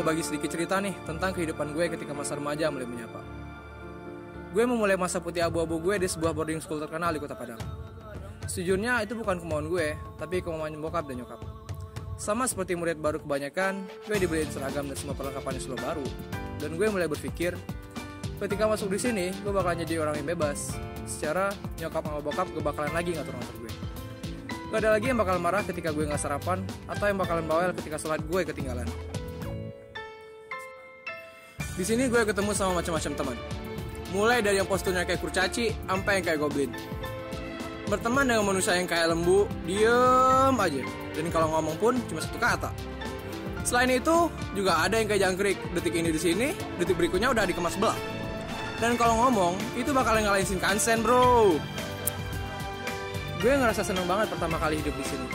mau bagi sedikit cerita nih tentang kehidupan gue ketika masa remaja mulai menyapa. Gue memulai masa putih abu-abu gue di sebuah boarding school terkenal di Kota Padang. Sejujurnya itu bukan kemauan gue, tapi kemauan bokap dan nyokap. Sama seperti murid baru kebanyakan, gue dibeliin seragam dan semua perlengkapan yang selalu baru. Dan gue mulai berpikir, ketika masuk di sini, gue bakalan jadi orang yang bebas. Secara nyokap sama bokap gue bakalan lagi ngatur-ngatur gue. Gak ada lagi yang bakal marah ketika gue gak sarapan, atau yang bakalan bawel ketika sholat gue ketinggalan. Di sini gue ketemu sama macam-macam teman. Mulai dari yang posturnya kayak kurcaci, sampai yang kayak goblin. Berteman dengan manusia yang kayak lembu, diem aja. Dan kalau ngomong pun cuma satu kata. Selain itu, juga ada yang kayak jangkrik. Detik ini di sini, detik berikutnya udah dikemas belah. Dan kalau ngomong, itu bakalan ngalahin Shinkansen, bro. Gue ngerasa seneng banget pertama kali hidup di sini.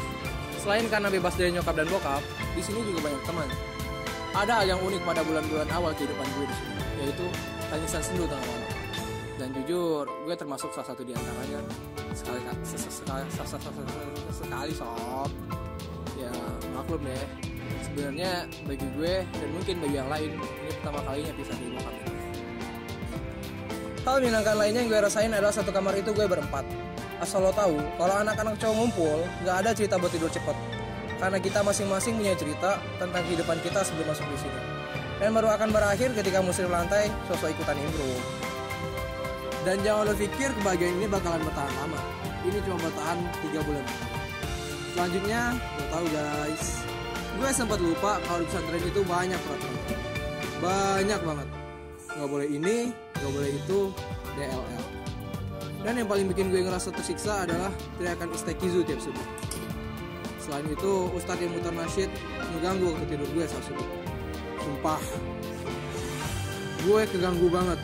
Selain karena bebas dari nyokap dan bokap, di sini juga banyak teman. Ada hal yang unik pada bulan-bulan awal kehidupan gue di sini, yaitu tangisan sendu tengah malam. Dan jujur, gue termasuk salah satu di antaranya. Sekali sob. Ya maklum deh. Sebenarnya bagi gue dan mungkin bagi yang lain, ini pertama kalinya pisah dari bokap. Hal menyenangkan lainnya yang gue rasain adalah satu kamar itu gue berempat. Asal lo tahu, kalau anak-anak cowok ngumpul, gak ada cerita buat tidur cepet. Karena kita masing-masing punya cerita tentang kehidupan kita sebelum masuk di sini. Dan baru akan berakhir ketika musir lantai, sosok ikutan intro. Dan jangan lo pikir kebahagiaan ini bakalan bertahan lama. Ini cuma bertahan 3 bulan. Selanjutnya, lo tahu guys, gue sempat lupa kalau di pesantren itu banyak peraturan. Banyak banget. Gak boleh ini, gak boleh itu, DLL. Dan yang paling bikin gue ngerasa tersiksa adalah teriakan istiqizu tiap subuh. Selain itu, ustadz yang muter nasyid mengganggu waktu tidur gue saat subuh. Sumpah, gue keganggu banget.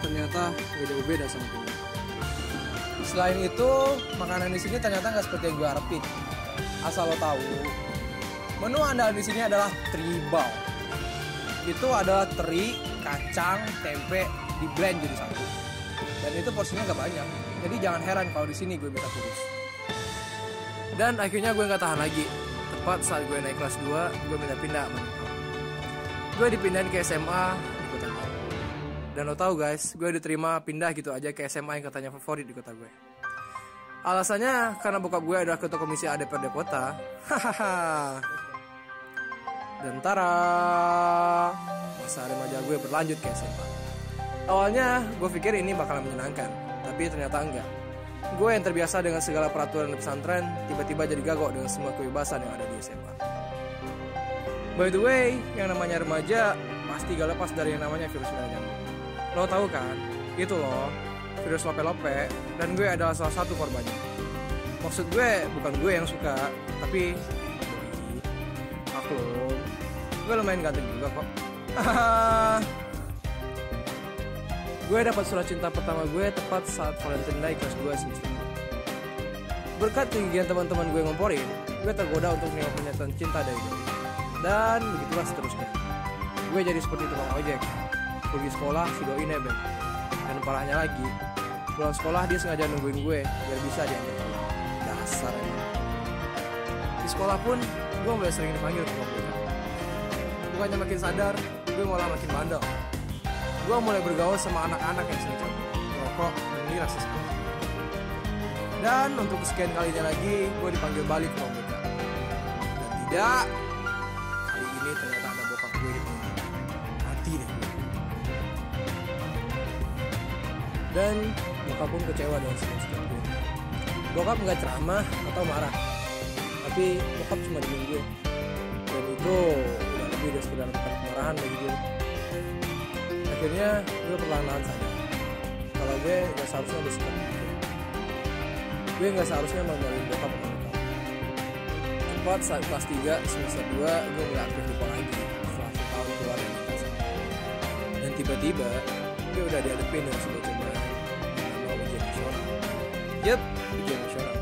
Ternyata beda-beda sama gue. Selain itu, makanan di sini ternyata nggak seperti yang gue harapin. Asal lo tahu, menu andalan di sini adalah tribal. Itu adalah teri, kacang, tempe di blend jadi satu. Dan itu porsinya gak banyak. Jadi jangan heran kalau di sini gue bisa kurus. Dan akhirnya gue gak tahan lagi. Tepat saat gue naik kelas 2, gue minta pindah. Gue dipindahin ke SMA di kota gue. Dan lo tau guys, gue diterima pindah gitu aja ke SMA yang katanya favorit di kota gue. Alasannya karena bokap gue adalah ketua komisi ADPRD kota. Hahaha. Dan tara, masa remaja gue berlanjut ke SMA. Awalnya gue pikir ini bakalan menyenangkan, tapi ternyata enggak. Gue yang terbiasa dengan segala peraturan di pesantren, tiba-tiba jadi gagok dengan semua kebebasan yang ada di SMA. By the way, yang namanya remaja pasti gak lepas dari yang namanya virus nyamuk. Lo tahu kan, itu loh, virus lope-lope, dan gue adalah salah satu korbannya. Maksud gue bukan gue yang suka, tapi maklum, gue lumayan ganteng juga kok. Gue dapat surat cinta pertama gue tepat saat Valentine Day kelas 2 semester 2. Berkat kegigihan teman-teman gue ngomporin, gue tergoda untuk menengok pernyataan cinta dari dia. Dan begitulah seterusnya. Gue jadi seperti tukang ojek. Pergi sekolah, si doi nebeng. Dan parahnya lagi, pulang sekolah dia sengaja nungguin gue biar bisa diantar pulang. Dasar emang. Di sekolah pun, gue mulai sering dipanggil tukang ojek. Bukannya makin sadar, gue malah makin bandel. Gue mulai bergaul sama anak-anak yang sering merokok dan miras sekali. Dan untuk kesekian kalinya lagi, gue dipanggil balik ke OBK. Dan tidak, kali ini ternyata ada bokap gue di penjara. Mati deh gue. Dan bokap pun kecewa dengan sikap gue. Bokap gak ceramah atau marah, tapi bokap cuma diem gue. Dan itu udah lebih dari sekedar bukan kemarahan bagi gue. Akhirnya gue perlahan-lahan sadar kalau gue gak seharusnya bersikap gitu. Gue gak seharusnya mengenalin bokap sama bokap. Tepat saat kelas 3 semester 2 gue gak aktif lupa lagi setelah setahun keluar dari kelas. Dan tiba-tiba gue udah dihadapin dengan sebuah cobaan yang nama ujian nasional. Yep, ujian nasional.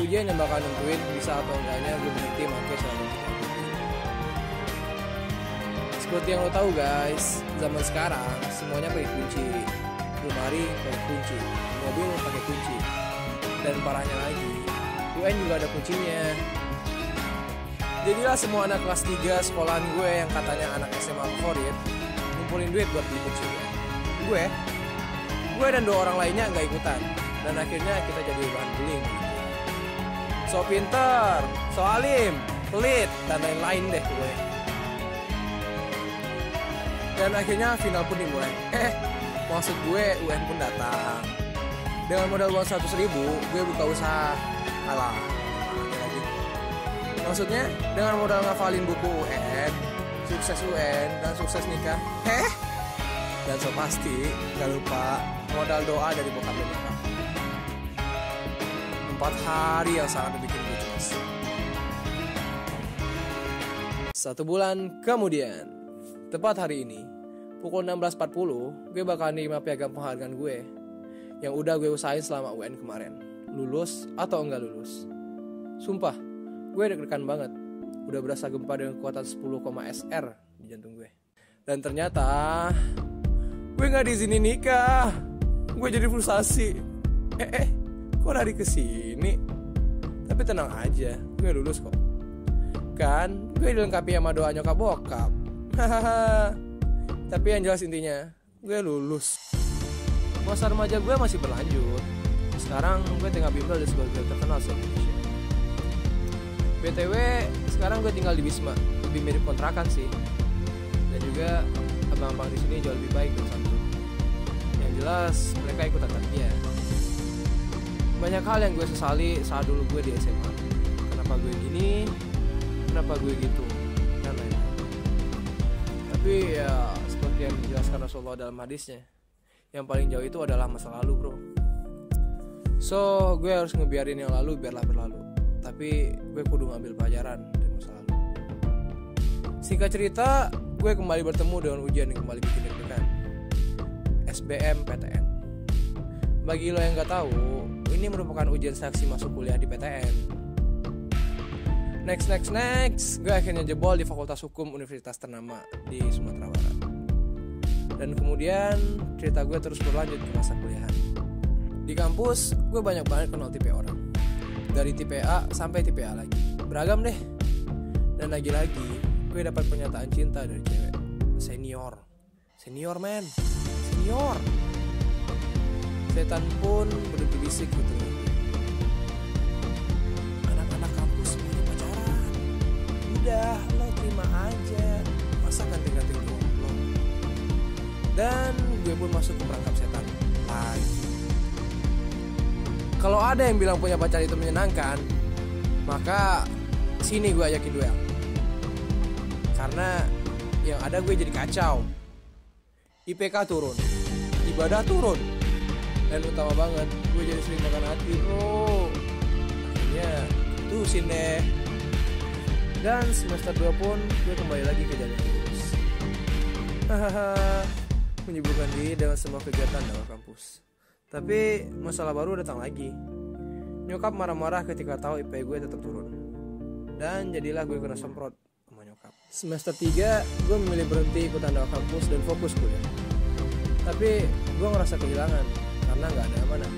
Ujian yang bakal nentuin bisa atau enggaknya gue berhenti pakai seragam kita. Seperti yang lo tahu guys, zaman sekarang semuanya pakai kunci. Lemari pakai kunci, mobil pakai kunci. Dan parahnya lagi, UN juga ada kuncinya. Jadilah semua anak kelas 3 sekolahan gue yang katanya anak SMA favorit ngumpulin duit buat beli kursi gue. Gue dan 2 orang lainnya nggak ikutan, dan akhirnya kita jadi bahan bullying. So pinter, so alim, pelit, dan lain-lain deh gue. Dan akhirnya final pun dimulai. Maksud gue UN pun datang. Dengan modal uang 100.000, gue buka usaha. Alah, lagi. Maksudnya dengan modal ngafalin buku UN, sukses UN, dan sukses nikah. Dan so pasti gak lupa modal doa dari bokap dan nyokap. 4 hari yang sangat bikin gue cemas. 1 bulan kemudian, tepat hari ini, pukul 16.40, gue bakal nerima piagam penghargaan gue yang udah gue usahain selama UN kemarin. Lulus atau enggak lulus. Sumpah, gue deg-degan banget. Udah berasa gempa dengan kekuatan 10,SR di jantung gue. Dan ternyata gue gak diizinin nikah. Gue jadi frustasi. Kok lari kesini? Tapi tenang aja, gue lulus kok. Kan gue dilengkapi sama doa nyokap bokap. Tapi yang jelas intinya, gue lulus. Masa remaja gue masih berlanjut. Sekarang gue tengah bimbel di sebuah gym terkenal di Indonesia. BTW, sekarang gue tinggal di Wisma. Lebih mirip kontrakan sih. Dan juga abang-abang di sini jauh lebih baik dari satu. Yang jelas mereka ikutan tarbiyah. Banyak hal yang gue sesali saat dulu gue di SMA. Kenapa gue gini? Kenapa gue gitu? Dan lain-lain. Tapi ya seperti yang dijelaskan Rasulullah dalam hadisnya, yang paling jauh itu adalah masa lalu, bro. So gue harus ngebiarin yang lalu biarlah berlalu. Tapi gue kudu ngambil pelajaran dari masa lalu. Singkat cerita, gue kembali bertemu dengan ujian yang kembali bikin deg-degan. SBMPTN. Bagi lo yang gak tahu, ini merupakan ujian seleksi masuk kuliah di PTN. Next, gue akhirnya jebol di Fakultas Hukum Universitas ternama di Sumatera Barat. Dan kemudian cerita gue terus berlanjut ke masa kuliahan. Di kampus, gue banyak banget kenal tipe orang. Dari tipe A sampai tipe A lagi. Beragam deh. Dan lagi-lagi, gue dapat pernyataan cinta dari cewek. Senior men. Senior. Setan pun berbisik gitu. Anak-anak kampus punya pacaran. Udah, lo terima aja. Masa ganti-ganti lo. Dan gue pun masuk ke perangkap setan lagi. Kalau ada yang bilang punya pacar itu menyenangkan, maka sini gue ajakin duel. Karena yang ada gue jadi kacau. IPK turun, ibadah turun, dan utama banget gue jadi sering makan hati, bro. Akhirnya tusin deh. Dan semester 2 pun gue kembali lagi ke jalur lurus. Menyibukkan diri dengan semua kegiatan dalam kampus. Tapi masalah baru datang lagi. Nyokap marah-marah ketika tahu IP gue tetap turun. Dan jadilah gue kena semprot sama nyokap. Semester 3 gue memilih berhenti ikutan dakwah kampus dan fokus kuliah. Tapi gue ngerasa kehilangan karena gak ada amanah.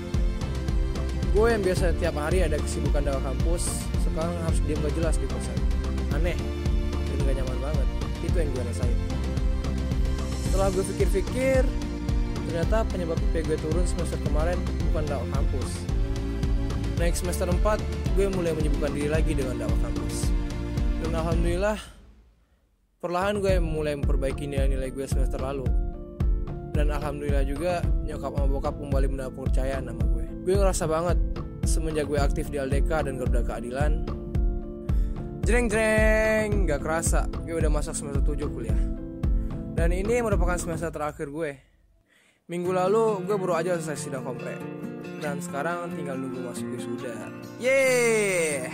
Gue yang biasa tiap hari ada kesibukan dakwah kampus, sekarang harus diam gak jelas di kosan. Aneh dan gak nyaman banget. Itu yang gue rasain. Setelah gue pikir-pikir, ternyata penyebab IP gue turun semester kemarin bukan dakwah kampus. Naik semester 4, gue mulai menyibukkan diri lagi dengan dakwah kampus. Dan alhamdulillah, perlahan gue mulai memperbaiki nilai-nilai gue semester lalu. Dan alhamdulillah juga, nyokap sama bokap kembali mendapat kepercayaan sama gue. Gue ngerasa banget, semenjak gue aktif di LDK dan Garuda Keadilan, jreng, gak kerasa, gue udah masuk semester 7 kuliah. Dan ini merupakan semester terakhir gue. Minggu lalu gue baru aja selesai sidang kompre. Dan sekarang tinggal nunggu masuk wisuda. Yeay.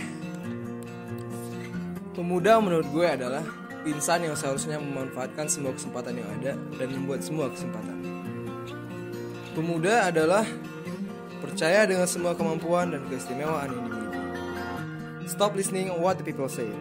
Pemuda menurut gue adalah insan yang seharusnya memanfaatkan semua kesempatan yang ada dan membuat semua kesempatan. Pemuda adalah percaya dengan semua kemampuan dan keistimewaan yang dimiliki. Stop listening what the people say.